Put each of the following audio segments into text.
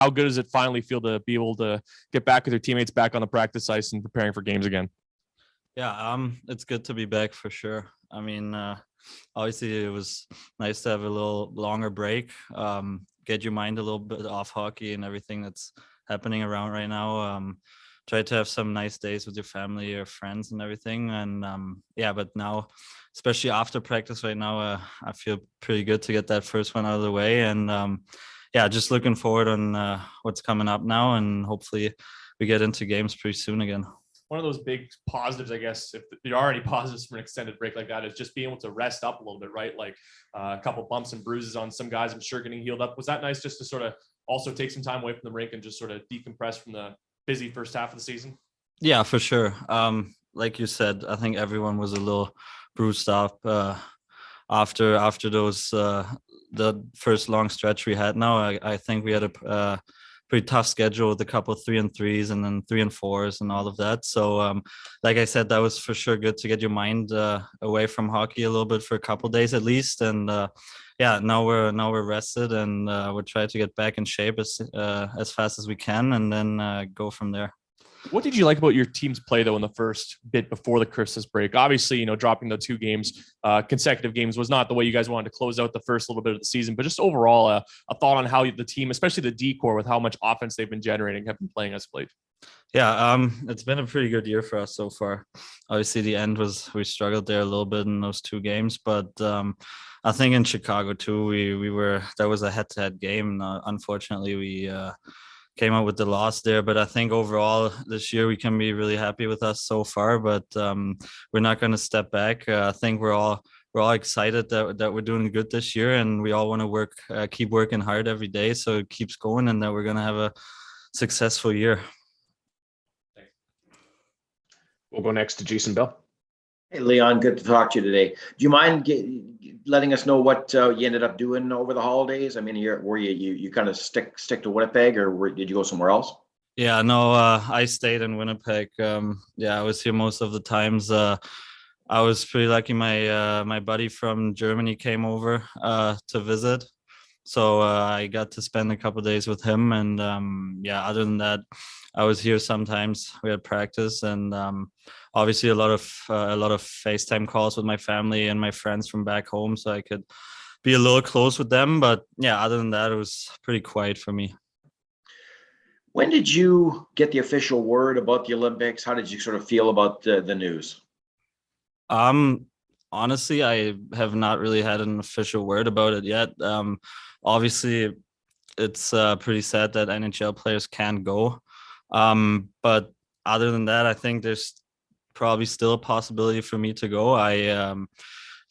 how good does it finally feel to be able to get back with your teammates back on the practice ice and preparing for games again? Yeah, it's good to be back for sure. I mean, obviously it was nice to have a little longer break, get your mind a little bit off hockey and everything that's happening around right now. Try to have some nice days with your family or friends and everything. And yeah, but now, especially after practice right now, I feel pretty good to get that first one out of the way. And yeah, just looking forward on what's coming up now, and hopefully we get into games pretty soon again. One of those big positives, I guess, if there are any positives from an extended break like that, is just being able to rest up a little bit, right? Like a couple bumps and bruises on some guys, I'm sure, getting healed up. Was that nice just to sort of also take some time away from the rink and just sort of decompress from the busy first half of the season? Yeah, for sure. Like you said, I think everyone was a little bruised up after those the first long stretch we had. Now I think we had a pretty tough schedule with a couple of 3-3s and then 3-4s and all of that. So like I said, that was for sure good to get your mind away from hockey a little bit for a couple of days at least. And yeah, now we're rested, and we're trying to get back in shape as fast as we can, and then go from there. What did you like about your team's play, though, in the first bit before the Christmas break? Obviously, dropping the 2 games, consecutive games, was not the way you guys wanted to close out the first little bit of the season. But just overall, a thought on how the team, especially the D-core, with how much offense they've been generating, have been playing as played. Yeah, it's been a pretty good year for us so far. Obviously, the end we struggled there a little bit in those 2 games, but I think in Chicago too, that was a head-to-head game. Unfortunately, we came out with the loss there, but I think overall this year we can be really happy with us so far. But we're not going to step back. I think we're all excited that we're doing good this year, and we all want to keep working hard every day, so it keeps going, and that we're going to have a successful year. We'll go next to Jason Bell. Hey, Leon, good to talk to you today. Do you mind letting us know what you ended up doing over the holidays? I mean, were you kind of stick to Winnipeg, or did you go somewhere else? Yeah, no, I stayed in Winnipeg. Yeah, I was here most of the times. I was pretty lucky. My buddy from Germany came over to visit, so I got to spend a couple of days with him. And yeah, other than that, I was here sometimes. We had practice, and obviously a lot of FaceTime calls with my family and my friends from back home, so I could be a little close with them. But yeah, other than that, it was pretty quiet for me. When did you get the official word about the Olympics? How did you sort of feel about the news? Honestly, I have not really had an official word about it yet. Obviously, it's pretty sad that NHL players can't go. But other than that, I think there's probably still a possibility for me to go.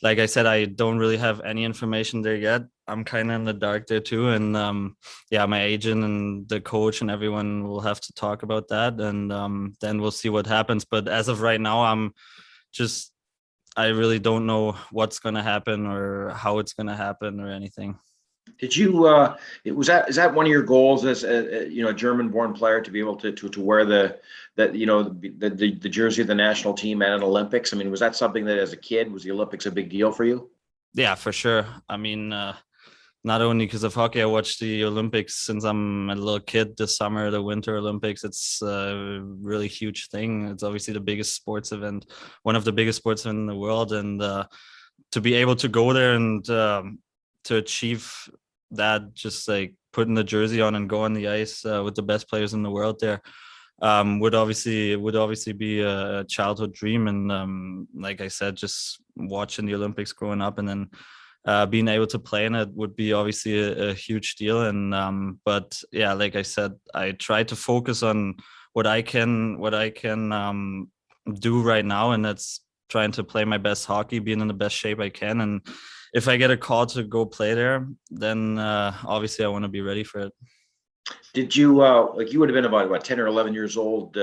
Like I said, I don't really have any information there yet. I'm kind of in the dark there too. And yeah, my agent and the coach and everyone will have to talk about that. And then we'll see what happens. But as of right now, I really don't know what's going to happen or how it's going to happen or anything. Did you? Is that one of your goals as a German-born player to be able to wear the jersey of the national team at an Olympics? I mean, was that something that as a kid was the Olympics a big deal for you? Yeah, for sure. I mean, not only because of hockey, I watched the Olympics since I'm a little kid. This summer, the Winter Olympics, it's a really huge thing. It's obviously the biggest sports event, one of the biggest sports in the world, and to be able to go there and to achieve that, just like putting the jersey on and go on the ice with the best players in the world there, would obviously be a childhood dream. And like I said, just watching the Olympics growing up and then being able to play in it would be obviously a huge deal. And but yeah, like I said, I try to focus on what I can do right now, and that's trying to play my best hockey, being in the best shape I can. And if I get a call to go play there, then obviously I want to be ready for it. Did you you would have been about 10 or 11 years old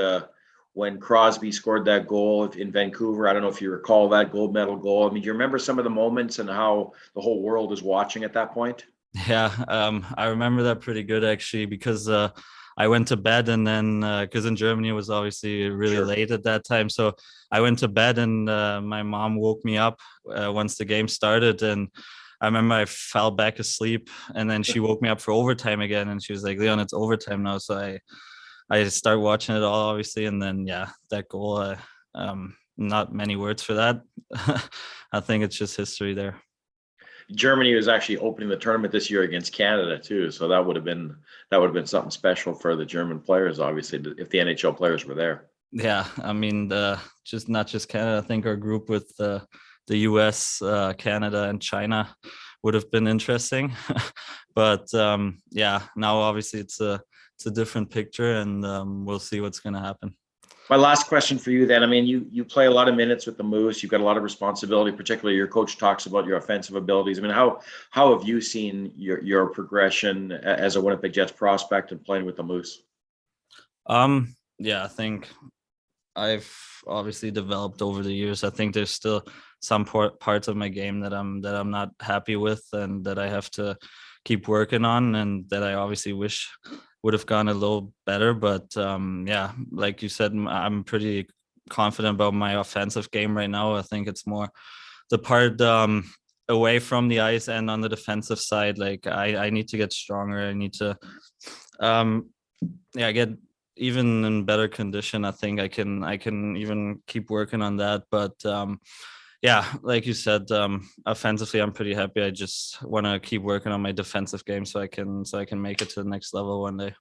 when Crosby scored that goal in Vancouver? I don't know if you recall that gold medal goal. I mean, do you remember some of the moments and how the whole world was watching at that point? Yeah, I remember that pretty good actually, because I went to bed, and then because in Germany it was obviously really late at that time, so I went to bed, and my mom woke me up once the game started, and I remember I fell back asleep, and then she woke me up for overtime again, and she was like, "Leon, it's overtime now." So I start watching it all, obviously, and then that goal. Not many words for that. I think it's just history there. Germany was actually opening the tournament this year against Canada too, so that would have been something special for the German players, obviously, if the NHL players were there. Yeah, I mean, just not just Canada. I think our group with the U.S., Canada, and China would have been interesting. But now obviously it's a different picture, and we'll see what's going to happen. My last question for you then, I mean, you play a lot of minutes with the Moose. You've got a lot of responsibility, particularly your coach talks about your offensive abilities. I mean, how have you seen your progression as a Winnipeg Jets prospect and playing with the Moose? I think I've obviously developed over the years. I think there's still some parts of my game that I'm not happy with, and that I have to keep working on, and that I obviously wish would have gone a little better. But like you said, I'm pretty confident about my offensive game right now. I think it's more the part away from the ice and on the defensive side. Like I need to get stronger. I need to get even in better condition. I think I can even keep working on that. But like you said, offensively, I'm pretty happy. I just want to keep working on my defensive game so I can make it to the next level one day.